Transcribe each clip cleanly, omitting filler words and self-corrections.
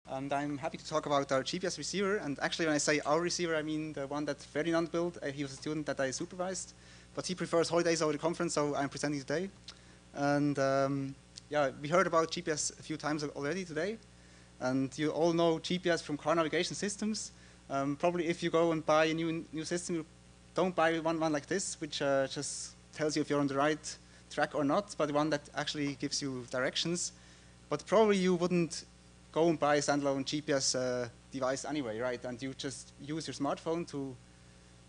and I'm happy to talk about our GPS receiver. And actually, when I say our receiver, I mean the one that Ferdinand built. He was a student that I supervised, but he prefers holidays over the conference, so I'm presenting today. And yeah, we heard about GPS a few times already today, and you all know GPS from car navigation systems. Probably if you go and buy a new system, you don't buy one like this, which just tells you if you're on the right track or not, but one that actually gives you directions. But probably you wouldn't go and buy a standalone GPS device anyway, right? And you just use your smartphone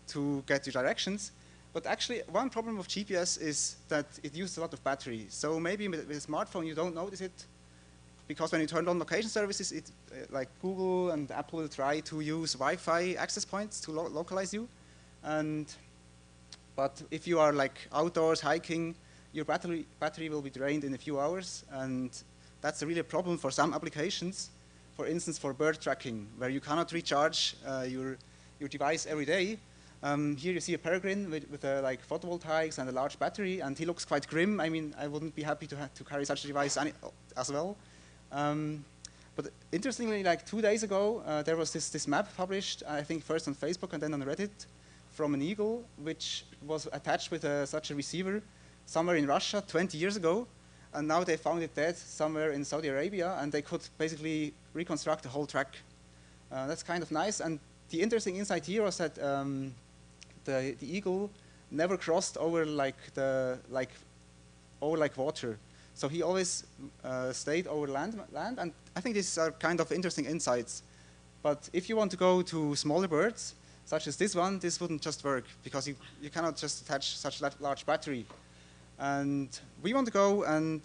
to get your directions. But actually, one problem of GPS is that it uses a lot of battery. So maybe with a smartphone you don't notice it, because when you turn on location services, like Google and Apple will try to use Wi-Fi access points to localize you. But if you are like outdoors hiking, your battery will be drained in a few hours, and that's really a problem for some applications. For instance, for bird tracking, where you cannot recharge your device every day. Here you see a peregrine with like photovoltaics and a large battery, and he looks quite grim. I mean, I wouldn't be happy to carry such a device as well. But interestingly, like 2 days ago, there was this map published, I think first on Facebook and then on Reddit, from an eagle, which was attached with such a receiver somewhere in Russia 20 years ago. And now they found it dead somewhere in Saudi Arabia, and they could basically reconstruct the whole track. That's kind of nice. And the interesting insight here was that the eagle never crossed over water. So he always stayed over land, and I think these are kind of interesting insights. But if you want to go to smaller birds, such as this one, this wouldn't just work, because you cannot just attach such a large battery. And we want to go and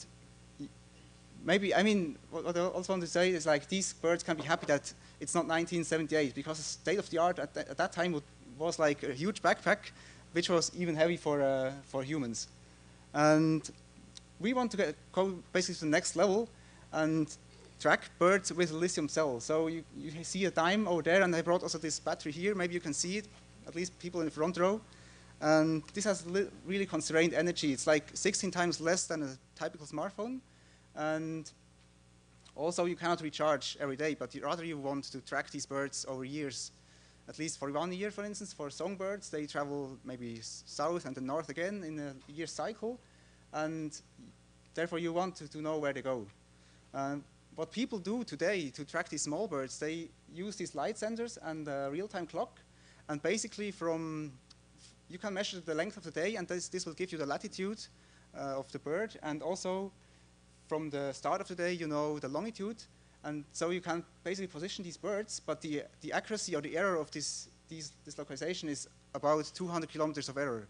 maybe, I mean, what I also want to say is like these birds can be happy that it's not 1978, because the state of the art at that time was like a huge backpack, which was even heavy for humans. And we want to go basically to the next level and track birds with a lithium cell. So you see a dime over there, and I brought also this battery here. Maybe you can see it, at least people in the front row. And this has really constrained energy. It's like 16 times less than a typical smartphone. And also you cannot recharge every day, but rather you want to track these birds over years. At least for 1 year, for instance, for songbirds, they travel maybe south and then north again in a year cycle. And therefore you want to know where they go. What people do today to track these small birds, they use these light sensors and a real-time clock. And basically you can measure the length of the day, and this will give you the latitude of the bird. And also, from the start of the day, you know the longitude. And so you can basically position these birds, but the accuracy or the error of this localization is about 200 kilometers of error,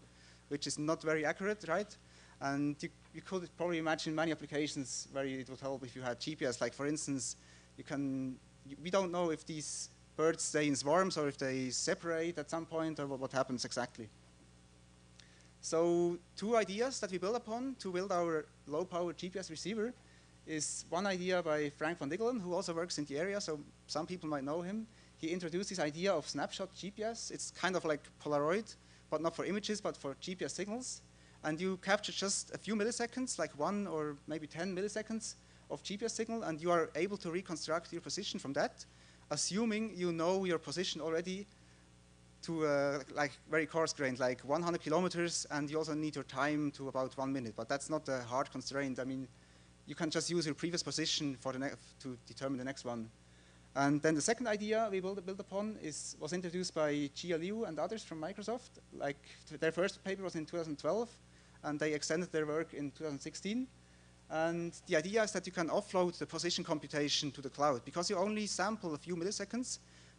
which is not very accurate, right? And you could probably imagine many applications where it would help if you had GPS. Like, for instance, we don't know if these birds stay in swarms or if they separate at some point, or what happens exactly. So 2 ideas that we build upon to build our low-power GPS receiver is one idea by Frank van Diggelen, who also works in the area, so some people might know him. He introduced this idea of snapshot GPS. It's kind of like Polaroid, but not for images, but for GPS signals. And you capture just a few milliseconds, like 1 or maybe 10 milliseconds of GPS signal, and you are able to reconstruct your position from that, assuming you know your position already to like very coarse-grained, like 100 kilometers, and you also need your time to about 1 minute. But that's not a hard constraint. I mean, you can just use your previous position to determine the next one. And then the second idea we build upon was introduced by Jia Liu and others from Microsoft. Like, their first paper was in 2012, and they extended their work in 2016. And the idea is that you can offload the position computation to the cloud. Because you only sample a few milliseconds,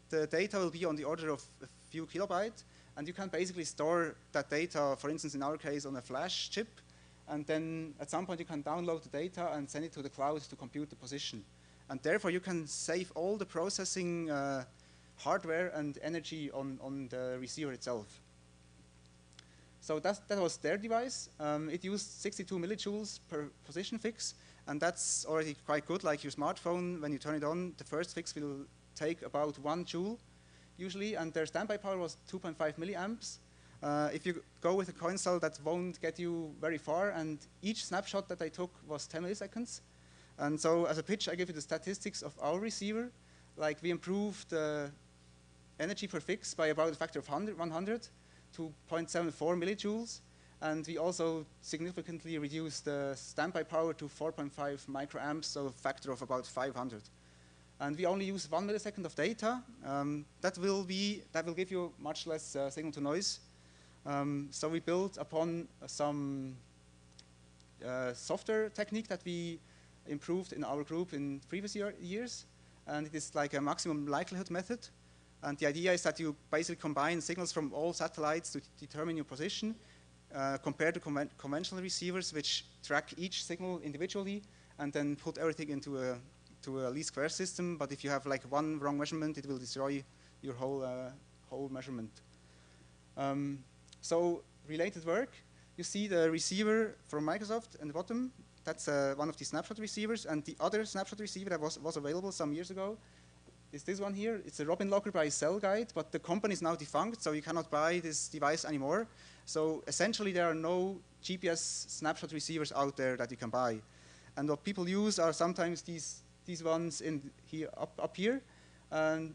the data will be on the order of a few kilobytes, and you can basically store that data, for instance, in our case, on a flash chip, and then at some point you can download the data and send it to the cloud to compute the position. And therefore you can save all the processing hardware and energy on the receiver itself. So that was their device. It used 62 millijoules per position fix, and that's already quite good. Like your smartphone, when you turn it on, the first fix will take about 1 joule usually, and their standby power was 2.5 milliamps. If you go with a coin cell, that won't get you very far, and each snapshot that I took was 10 milliseconds. And so as a pitch, I give you the statistics of our receiver. like we improved the energy per fix by about a factor of 100 to 0.74 millijoules. And we also significantly reduced the standby power to 4.5 microamps, so a factor of about 500. And we only use 1 millisecond of data. That will give you much less signal to noise. So we built upon some software technique that we improved in our group in previous years. And it is like a maximum likelihood method. And the idea is that you basically combine signals from all satellites to determine your position, compared to conventional receivers, which track each signal individually and then put everything into a least square system. But if you have like one wrong measurement, it will destroy your whole measurement. So related work, you see the receiver from Microsoft at the bottom. That's one of the snapshot receivers. And the other snapshot receiver that was available some years ago is this one here. It's a Robin Locker by Cellguide, but the company is now defunct, so you cannot buy this device anymore. So essentially, there are no GPS snapshot receivers out there that you can buy. And what people use are sometimes these ones in here up here. And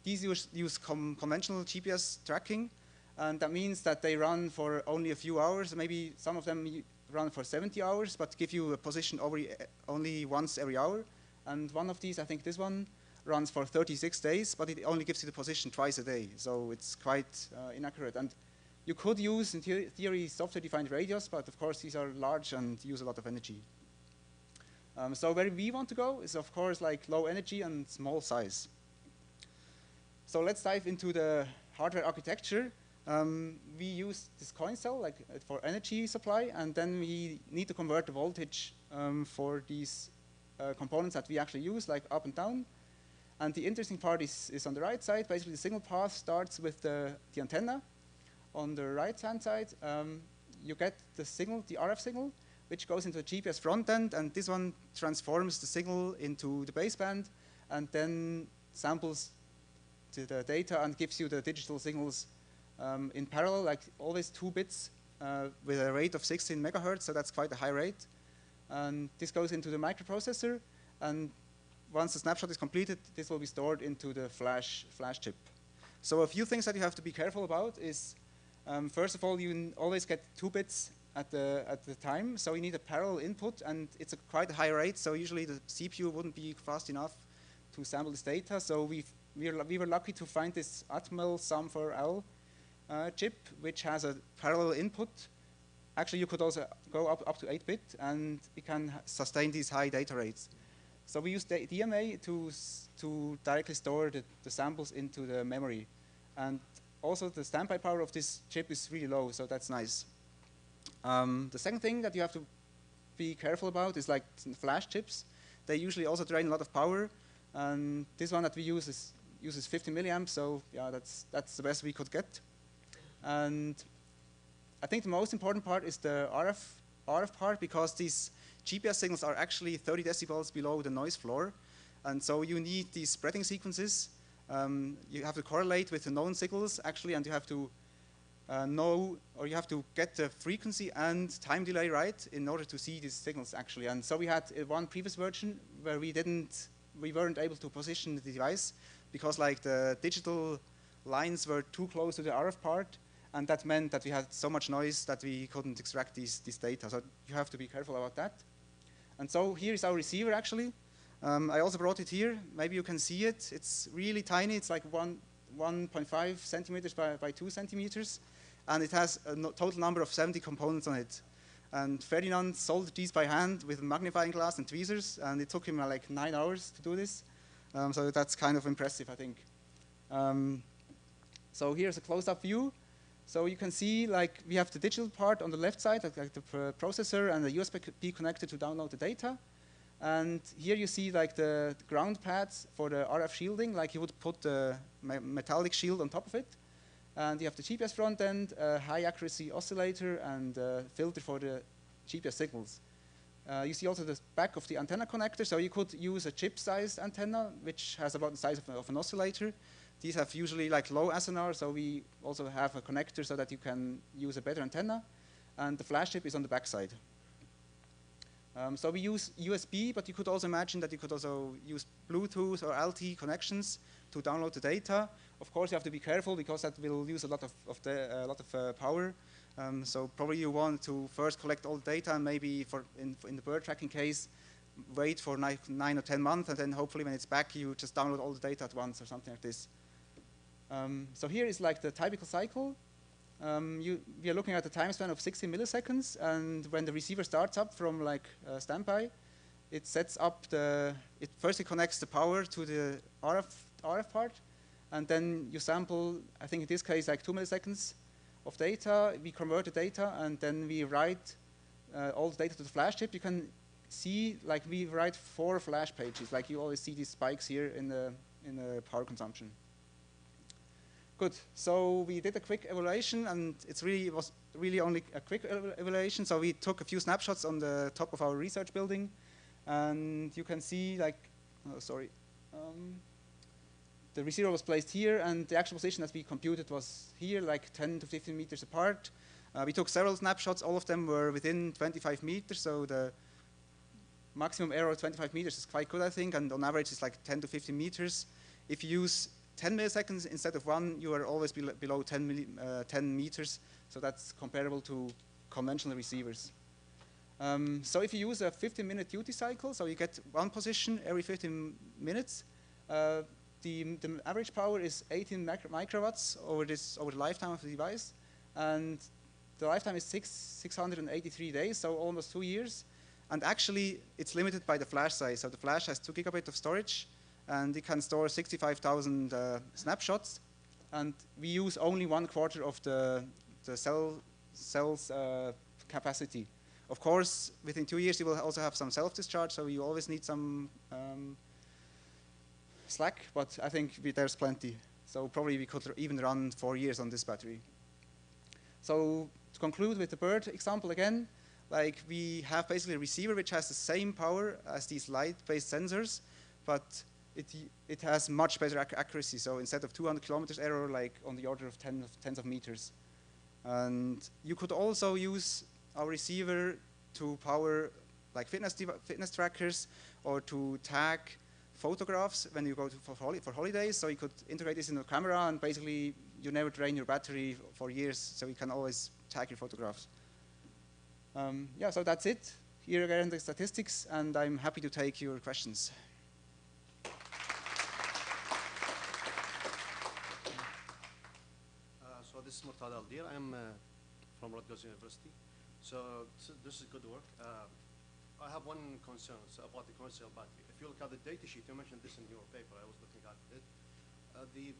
these use conventional GPS tracking, and that means that they run for only a few hours. Maybe some of them run for 70 hours, but give you a position only once every hour. And one of these, I think this one, runs for 36 days, but it only gives you the position twice a day. So it's quite inaccurate. And you could use, in theory, software-defined radios, but of course, these are large and use a lot of energy. So where we want to go is, of course, like low energy and small size. So let's dive into the hardware architecture. We use this coin cell like for energy supply, and then we need to convert the voltage for these components that we actually use, like up and down. And the interesting part is on the right side. Basically, the signal path starts with the antenna. On the right-hand side, you get the signal, the RF signal, which goes into the GPS front end, and this one transforms the signal into the baseband, and then samples the data and gives you the digital signals in parallel, like always 2 bits with a rate of 16 megahertz, so that's quite a high rate. And this goes into the microprocessor, and once the snapshot is completed, this will be stored into the flash chip. So a few things that you have to be careful about is, first of all, you always get 2 bits at the time, so you need a parallel input, and it's a quite high rate, so usually the CPU wouldn't be fast enough to sample this data. So we were lucky to find this HotMobile SUM4L chip, which has a parallel input. Actually, you could also go up to 8-bit, and it can sustain these high data rates. So we use the DMA to directly store the samples into the memory. And also the standby power of this chip is really low, so that's nice. The second thing that you have to be careful about is like flash chips. They usually also drain a lot of power. And this one that we use uses 50 milliamps, so yeah, that's the best we could get. And I think the most important part is the RF part, because these GPS signals are actually 30 decibels below the noise floor. And so you need these spreading sequences. You have to correlate with the known signals, actually, and you have to you have to get the frequency and time delay right in order to see these signals, actually. And so we had one previous version where we weren't able to position the device because like the digital lines were too close to the RF part, and that meant that we had so much noise that we couldn't extract these data. So you have to be careful about that. And so here is our receiver, actually. I also brought it here. Maybe you can see it. It's really tiny. It's like 1.5 centimeters by 2 centimeters. And it has a total number of 70 components on it. And Ferdinand soldered these by hand with a magnifying glass and tweezers. And it took him like 9 hours to do this. So that's kind of impressive, I think. So here's a close-up view. So you can see, like, we have the digital part on the left side, like the processor and the USB connector to download the data. And here you see, like, the ground pads for the RF shielding, like you would put the metallic shield on top of it. And you have the GPS front end, a high accuracy oscillator, and a filter for the GPS signals. You see also the back of the antenna connector, so you could use a chip-sized antenna, which has about the size of an oscillator. These have usually like low SNR, so we also have a connector so that you can use a better antenna. And the flash chip is on the back side. So we use USB, but you could also imagine that you could also use Bluetooth or LTE connections to download the data. Of course, you have to be careful because that will use a lot of power. So probably you want to first collect all the data and maybe in the bird tracking case, wait for 9 or 10 months, and then hopefully when it's back, you just download all the data at once or something like this. So here is like the typical cycle. We are looking at a time span of 60 milliseconds, and when the receiver starts up from like standby, it sets up it first connects the power to the RF part, and then you sample, I think in this case, like 2 milliseconds of data. We convert the data, and then we write all the data to the flash chip. You can see, like, we write 4 flash pages. Like, you always see these spikes here in the power consumption. Good. So we did a quick evaluation, and it was really only a quick evaluation. So we took a few snapshots on the top of our research building, and you can see, like, the receiver was placed here, and the actual position that we computed was here, like 10 to 15 meters apart. We took several snapshots. All of them were within 25 meters, so the maximum error of 25 meters is quite good, I think, and on average it's like 10 to 15 meters. If you use 10 milliseconds instead of 1, you are always below 10 meters, so that's comparable to conventional receivers. So if you use a 15-minute duty cycle, so you get 1 position every 15 minutes, the average power is 18 microwatts over the lifetime of the device, and the lifetime is 683 days, so almost 2 years. And actually, it's limited by the flash size. So the flash has 2 GB of storage, and it can store 65,000 snapshots. And we use only 1/4 of the cell's capacity. Of course, within 2 years, you will also have some self-discharge, so you always need some slack, but I think there's plenty. So probably we could even run 4 years on this battery. So to conclude with the bird example again, like we have basically a receiver which has the same power as these light-based sensors, but it has much better accuracy. So instead of 200 kilometers error, like on the order of tens of meters. And you could also use our receiver to power like fitness trackers or to tag photographs when you go for holidays. So you could integrate this in a camera, and basically you never drain your battery for years, so you can always tag your photographs. Yeah, so that's it. Here again the statistics, and I'm happy to take your questions. So this is Murtada Aldir. I'm from Rutgers University. So this is good work. I have one concern about the commercial battery. If you look at the data sheet, you mentioned this in your paper, I was looking at it. The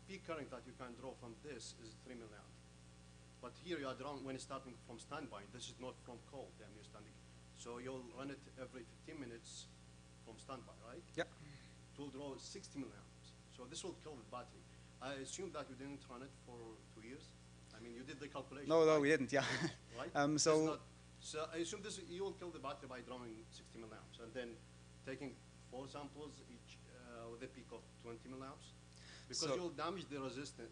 peak current that you can draw from this is 3 milliamp. But here you are drawing when it's starting from standby. This is not from cold, then you're standing. So you'll run it every 15 minutes from standby, right? Yeah. It will draw 60 milliamps. So this will kill the battery. I assume that you didn't run it for 2 years? I mean, you did the calculation. No, right? we didn't, yeah. Right? So I assume you will kill the battery by drawing 60 milliamps and then taking 4 samples each with a peak of 20 milliamps. Because you'll damage the resistor.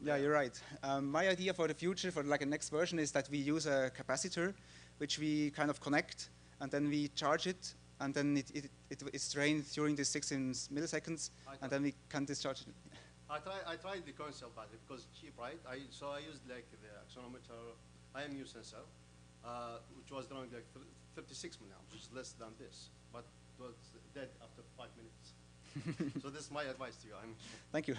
Yeah, you're right. My idea for the future, for like a next version, is that we use a capacitor, which we kind of connect, and then we charge it, and then it's drained during the 16 milliseconds, and then we can discharge it. I tried the coin cell battery because it's cheap, right? So I used like the accelerometer, IMU sensor, which was drawing like 36 milliamps, which is less than this, but it was dead after 5 minutes. So this is my advice to you. Thank you.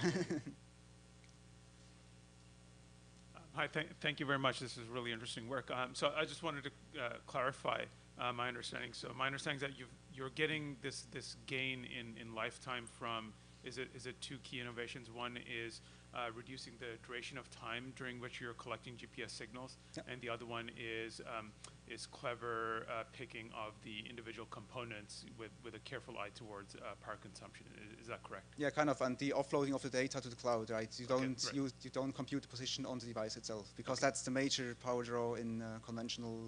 Hi, thank you very much. This is really interesting work. So I just wanted to clarify my understanding. So my understanding is that you're getting this gain in lifetime from, is it 2 key innovations? One is reducing the duration of time during which you're collecting GPS signals, yep. And the other one is clever picking of the individual components with a careful eye towards power consumption. Is that correct? Yeah, kind of, and the offloading of the data to the cloud, right? You don't compute the position on the device itself, because that's the major power draw in conventional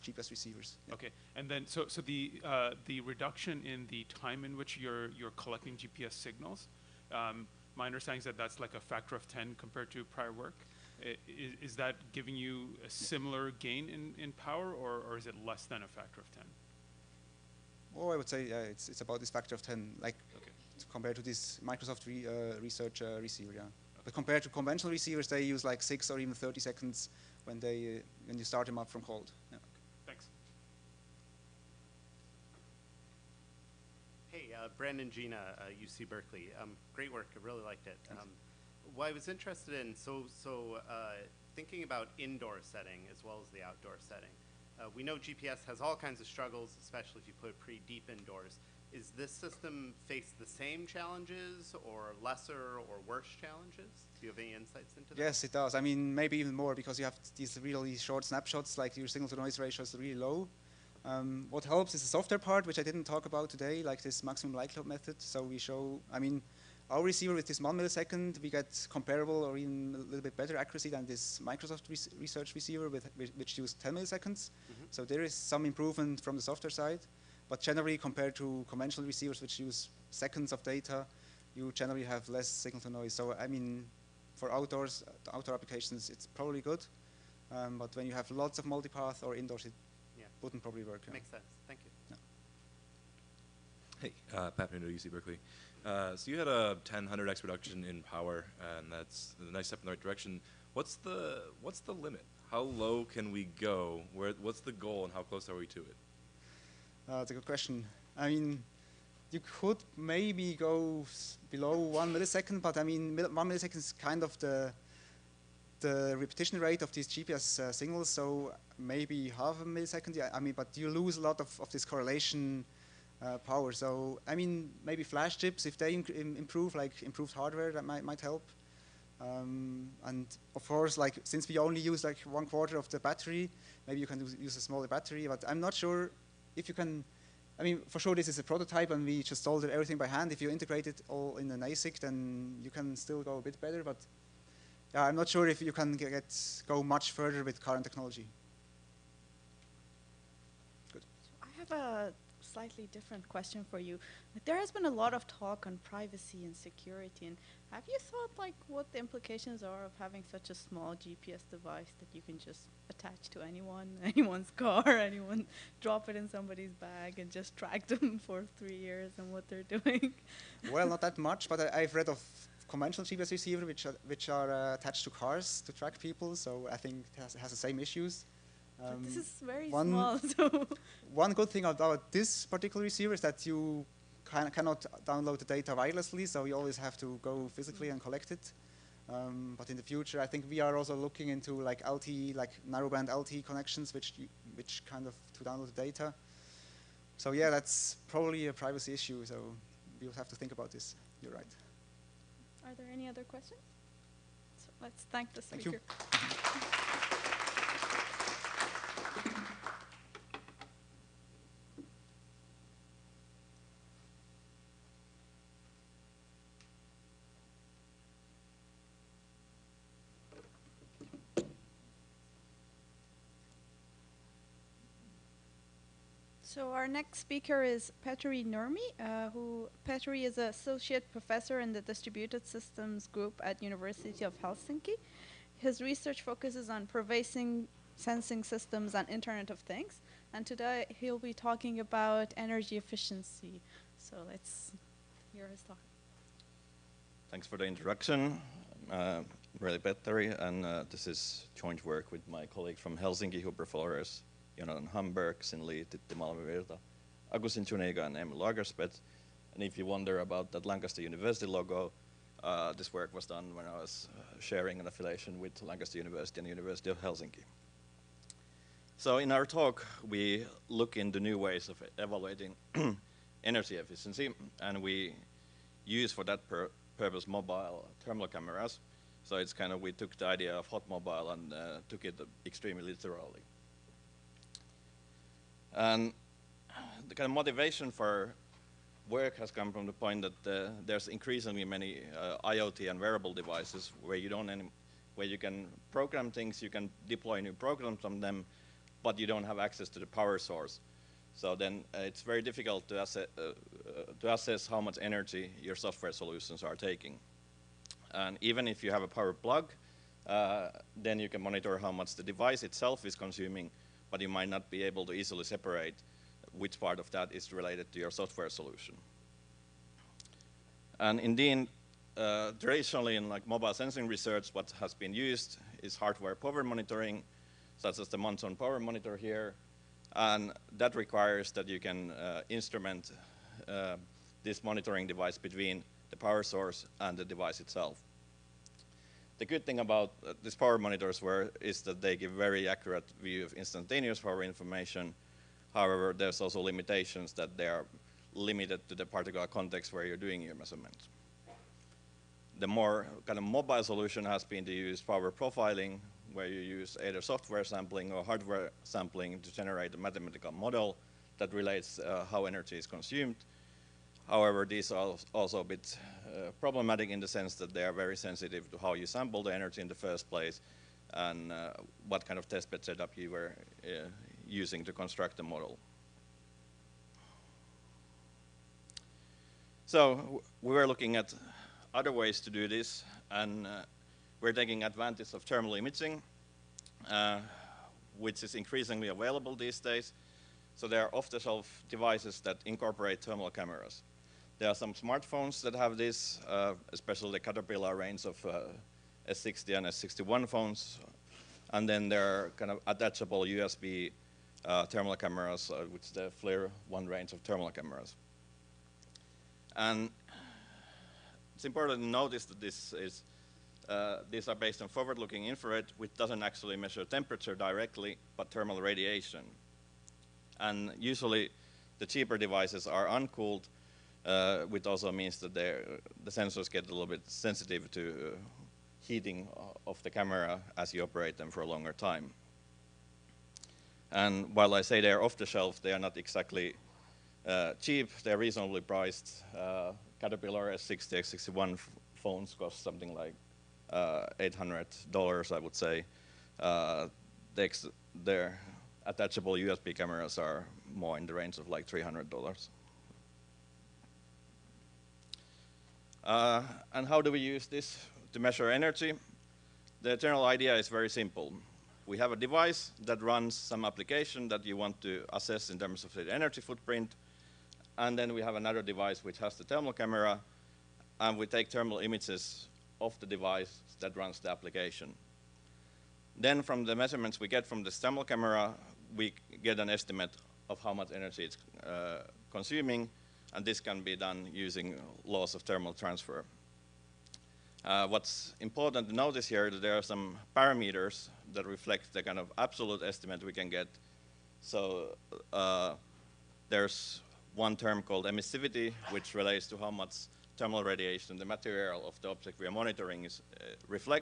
GPS receivers. Yeah. Okay, and then so the reduction in the time in which you're collecting GPS signals. My understanding is that that's like a factor of 10 compared to prior work. Is that giving you a similar gain in power, or is it less than a factor of 10? Oh, I would say it's about this factor of 10, like Okay. compared to this Microsoft research receiver, yeah. But compared to conventional receivers, they use like 6 or even 30 seconds when you start them up from cold. Yeah. Thanks. Hey, Brandon Gina, UC Berkeley. Great work. I really liked it. What I was interested in, thinking about indoor setting as well as the outdoor setting. We know GPS has all kinds of struggles, especially if you put it pretty deep indoors. Is this system face the same challenges or lesser or worse challenges? Do you have any insights into that? Yes, it does. I mean, maybe even more because you have these really short snapshots, like your signal to noise ratio is really low. What helps is the software part, which I didn't talk about today, like this maximum likelihood method. So we show, I mean, our receiver with this 1 millisecond, we get comparable or even a little bit better accuracy than this Microsoft research receiver, which used 10 milliseconds. Mm-hmm. So there is some improvement from the software side. But generally, compared to conventional receivers, which use seconds of data, you generally have less signal to noise. So I mean, for outdoor applications, it's probably good. But when you have lots of multipath or indoors, it wouldn't probably work. Yeah. Makes sense. Thank you. Yeah. Hey, Pat Nudo, UC Berkeley. So you had a 100x reduction in power, and that's a nice step in the right direction. What's the limit? How low can we go? What's the goal, and how close are we to it? That's a good question. I mean, you could maybe go below 1 millisecond, but I mean, 1 millisecond is kind of the repetition rate of these GPS signals, so maybe half a millisecond. Yeah, I mean, but you lose a lot of this correlation power. So I mean, maybe flash chips, if they improve, like improved hardware, that might help. And of course, like since we only use like 1/4 of the battery, maybe you can use a smaller battery. But I'm not sure if you can. I mean, for sure this is a prototype, and we just soldered everything by hand. If you integrate it all in an ASIC, then you can still go a bit better. But yeah, I'm not sure if you can go much further with current technology. Good. I have a slightly different question for you. Like, there has been a lot of talk on privacy and security, and have you thought like what the implications are of having such a small GPS device that you can just attach to anyone's car, drop it in somebody's bag and just track them for 3 years and what they're doing? Well, not that much, but I've read of conventional GPS receiver which are attached to cars to track people, so I think it has the same issues. But this is very small, so. One good thing about this particular receiver is that you cannot download the data wirelessly, so you always have to go physically and collect it. But in the future, I think we are also looking into like LTE, like narrowband LTE connections, which kind of to download the data. So yeah, that's probably a privacy issue. So we'll have to think about this. You're right. Are there any other questions? So let's thank the Thank speaker. you. So our next speaker is Petteri Nurmi, Petteri is an associate professor in the distributed systems group at University of Helsinki. His research focuses on pervasive sensing systems and Internet of Things, and today he'll be talking about energy efficiency. So let's hear his talk. Thanks for the introduction. Really Petteri, and this is joint work with my colleague from Helsinki who prefers Jonathan Hamburg, Sinli Titti Malmivirta, Augustin Zuniga, and Emil Lagerspet. And if you wonder about that Lancaster University logo, this work was done when I was sharing an affiliation with Lancaster University and the University of Helsinki. So in our talk, we look into new ways of evaluating energy efficiency, and we use for that purpose mobile thermal cameras. So it's kind of, we took the idea of HotMobile and took it extremely literally. And the kind of motivation for work has come from the point that there's increasingly many IoT and wearable devices where where you can program things, you can deploy new programs on them, but you don't have access to the power source. So then it's very difficult to assess how much energy your software solutions are taking. And even if you have a power plug, then you can monitor how much the device itself is consuming, but you might not be able to easily separate which part of that is related to your software solution. And indeed, traditionally in like mobile sensing research, what has been used is hardware power monitoring, such as the Monson power monitor here. And that requires that you can instrument this monitoring device between the power source and the device itself. The good thing about these power monitors is that they give very accurate view of instantaneous power information. However, there's also limitations that they are limited to the particular context where you're doing your measurement. The more kind of mobile solution has been to use power profiling, where you use either software sampling or hardware sampling to generate a mathematical model that relates how energy is consumed. However, these are also a bit problematic in the sense that they are very sensitive to how you sample the energy in the first place and what kind of testbed setup you were using to construct the model. So we were looking at other ways to do this, and we're taking advantage of thermal imaging, which is increasingly available these days. So there are off-the-shelf devices that incorporate thermal cameras. There are some smartphones that have this, especially the Caterpillar range of S60 and S61 phones. And then there are kind of attachable USB thermal cameras, which is the FLIR one range of thermal cameras. And it's important to notice that these are based on forward-looking infrared, which doesn't actually measure temperature directly, but thermal radiation. And usually, the cheaper devices are uncooled, which also means that the sensors get a little bit sensitive to heating of the camera as you operate them for a longer time. And while I say they're off the shelf, they are not exactly cheap. They're reasonably priced. Caterpillar S60, S61 phones cost something like $800, I would say. Their attachable USB cameras are more in the range of like $300. And how do we use this to measure energy? The general idea is very simple. We have a device that runs some application that you want to assess in terms of the energy footprint. And then we have another device which has the thermal camera. And we take thermal images of the device that runs the application. Then from the measurements we get from the thermal camera, we get an estimate of how much energy it's consuming. And this can be done using laws of thermal transfer. What's important to notice here is that there are some parameters that reflect the kind of absolute estimate we can get. So there's one term called emissivity, which relates to how much thermal radiation the material of the object we are monitoring is reflects.